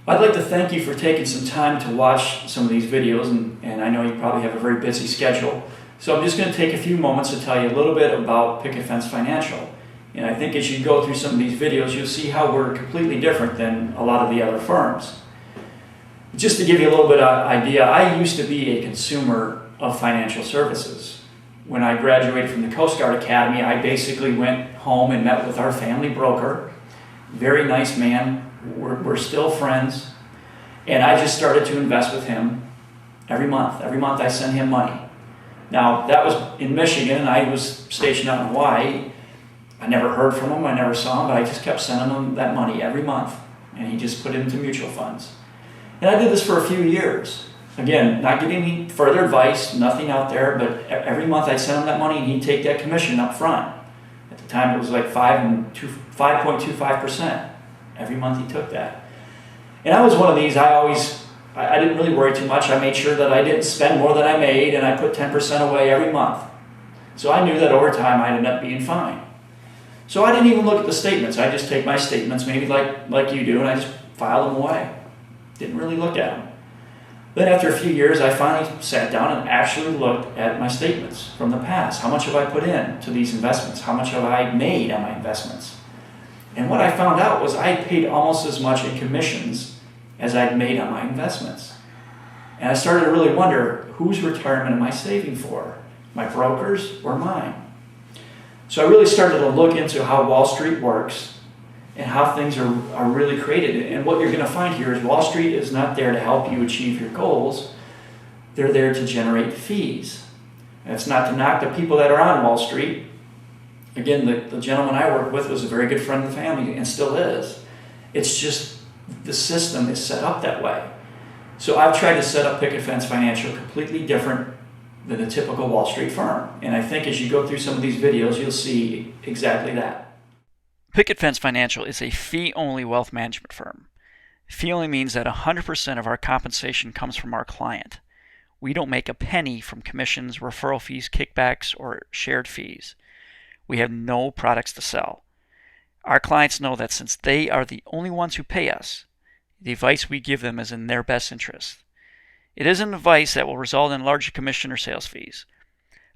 I'd like to thank you for taking some time to watch some of these videos, and I know you probably have a very busy schedule. So I'm just going to take a few moments to tell you a little bit about Picket Fence Financial. And I think as you go through some of these videos, you'll see how we're completely different than a lot of the other firms. Just to give you a little bit of idea, I used to be a consumer of financial services. When I graduated from the Coast Guard Academy, I basically went home and met with our family broker. Very nice man. We're still friends. And I just started to invest with him every month. Every month I send him money. Now, that was in Michigan, and I was stationed out in Hawaii. I never heard from him. I never saw him, but I just kept sending him that money every month. And he just put it into mutual funds. And I did this for a few years. Again, not giving me further advice, nothing out there, but every month I'd send him that money and he'd take that commission up front. At the time it was like 5.25%. Every month he took that. And I was one of these, I didn't really worry too much. I made sure that I didn't spend more than I made, and I put 10% away every month. So I knew that over time I'd end up being fine. So I didn't even look at the statements. I just take my statements, maybe like you do, and I just file them away. Didn't really look at them. Then after a few years, I finally sat down and actually looked at my statements from the past. How much have I put in to these investments? How much have I made on my investments? And what I found out was I paid almost as much in commissions as I'd made on my investments. And I started to really wonder, whose retirement am I saving for? My broker's or mine? So I really started to look into how Wall Street works and how things are really created. And what you're going to find here is Wall Street is not there to help you achieve your goals. They're there to generate fees. And it's not to knock the people that are on Wall Street. Again, the gentleman I worked with was a very good friend of the family and still is. It's just the system is set up that way. So I've tried to set up Picket Fence Financial completely different than a typical Wall Street firm. And I think as you go through some of these videos, you'll see exactly that. Picket Fence Financial is a fee-only wealth management firm. Fee-only means that 100% of our compensation comes from our client. We don't make a penny from commissions, referral fees, kickbacks, or shared fees. We have no products to sell. Our clients know that since they are the only ones who pay us, the advice we give them is in their best interest. It isn't advice that will result in larger commission or sales fees.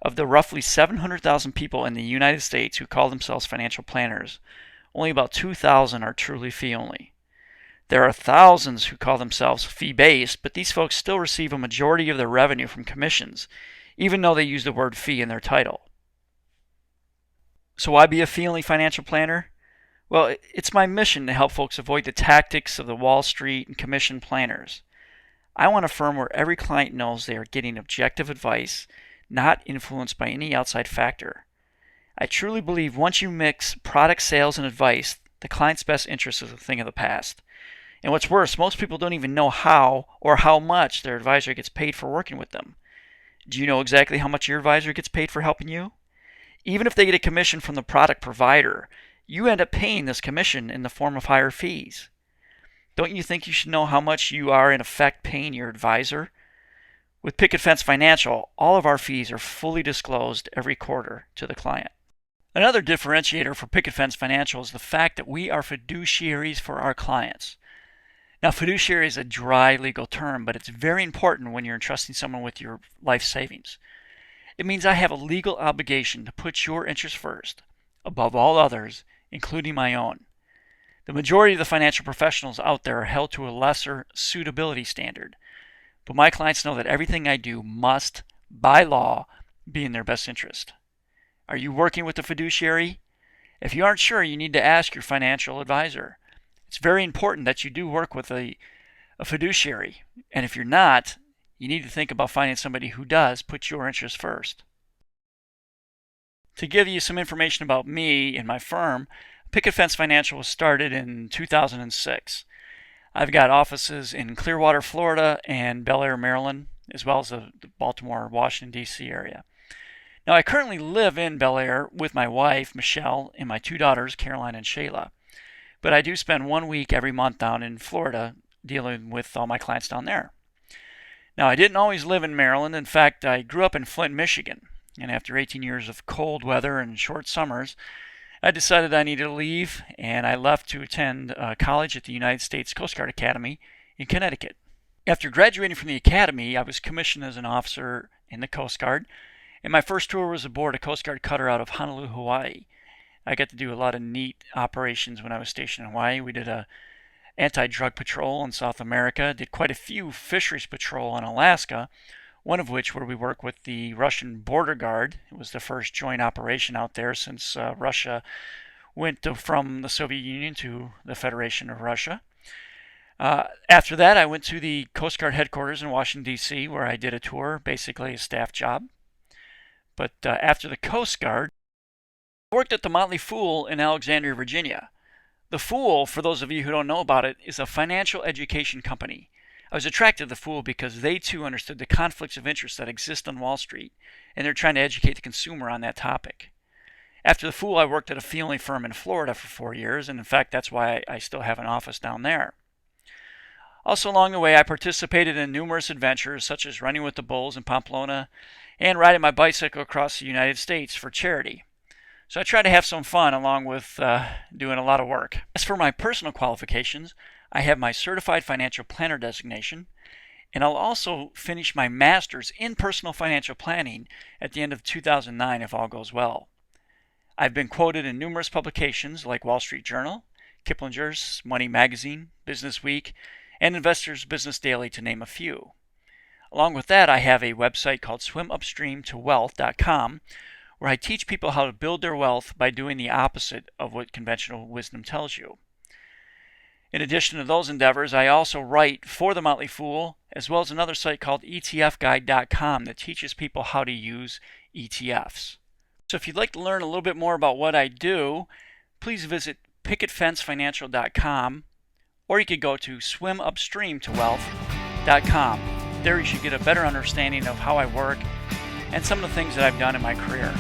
Of the roughly 700,000 people in the United States who call themselves financial planners, only about 2,000 are truly fee-only. There are thousands who call themselves fee-based, but these folks still receive a majority of their revenue from commissions, even though they use the word fee in their title. So why be a fee-only financial planner? Well, it's my mission to help folks avoid the tactics of the Wall Street and commission planners. I want a firm where every client knows they are getting objective advice, not influenced by any outside factor. I truly believe once you mix product sales and advice, the client's best interest is a thing of the past. And what's worse, most people don't even know how or how much their advisor gets paid for working with them. Do you know exactly how much your advisor gets paid for helping you? Even if they get a commission from the product provider, you end up paying this commission in the form of higher fees. Don't you think you should know how much you are in effect paying your advisor? With Picket Fence Financial, all of our fees are fully disclosed every quarter to the client. Another differentiator for Picket Fence Financial is the fact that we are fiduciaries for our clients. Now, fiduciary is a dry legal term, but it's very important when you're entrusting someone with your life savings. It means I have a legal obligation to put your interests first, above all others, including my own. The majority of the financial professionals out there are held to a lesser suitability standard, but my clients know that everything I do must, by law, be in their best interest. Are you working with a fiduciary? If you aren't sure, you need to ask your financial advisor. It's very important that you do work with a fiduciary, and if you're not, you need to think about finding somebody who does put your interests first. To give you some information about me and my firm, Picket Fence Financial was started in 2006. I've got offices in Clearwater, Florida and Bel Air, Maryland, as well as the Baltimore, Washington, D.C. area. Now, I currently live in Bel Air with my wife, Michelle, and my two daughters, Caroline and Shayla. But I do spend 1 week every month down in Florida dealing with all my clients down there. Now, I didn't always live in Maryland. In fact, I grew up in Flint, Michigan. And after 18 years of cold weather and short summers, I decided I needed to leave, and I left to attend college at the United States Coast Guard Academy in Connecticut. After graduating from the academy, I was commissioned as an officer in the Coast Guard, and my first tour was aboard a Coast Guard cutter out of Honolulu, Hawaii. I got to do a lot of neat operations when I was stationed in Hawaii. We did a anti-drug patrol in South America, did quite a few fisheries patrol in Alaska, one of which where we worked with the Russian border guard. It was the first joint operation out there since Russia went from the Soviet Union to the Federation of Russia. After that, I went to the Coast Guard headquarters in Washington, D.C., where I did a tour, basically a staff job. But after the Coast Guard, I worked at the Motley Fool in Alexandria, Virginia. The Fool, for those of you who don't know about it, is a financial education company. I was attracted to the Fool because they too understood the conflicts of interest that exist on Wall Street, and they're trying to educate the consumer on that topic. After the Fool, I worked at a FeeOnly firm in Florida for 4 years, and in fact, that's why I still have an office down there. Also along the way, I participated in numerous adventures, such as running with the bulls in Pamplona and riding my bicycle across the United States for charity. So I try to have some fun along with doing a lot of work. As for my personal qualifications, I have my Certified Financial Planner designation, and I'll also finish my Master's in Personal Financial Planning at the end of 2009 if all goes well. I've been quoted in numerous publications like Wall Street Journal, Kiplinger's, Money Magazine, Business Week, and Investor's Business Daily, to name a few. Along with that, I have a website called swimupstreamtowealth.com, where I teach people how to build their wealth by doing the opposite of what conventional wisdom tells you. In addition to those endeavors, I also write for the Motley Fool, as well as another site called etfguide.com that teaches people how to use ETFs. So if you'd like to learn a little bit more about what I do, please visit picketfencefinancial.com, or you could go to swimupstreamtowealth.com. There you should get a better understanding of how I work and some of the things that I've done in my career.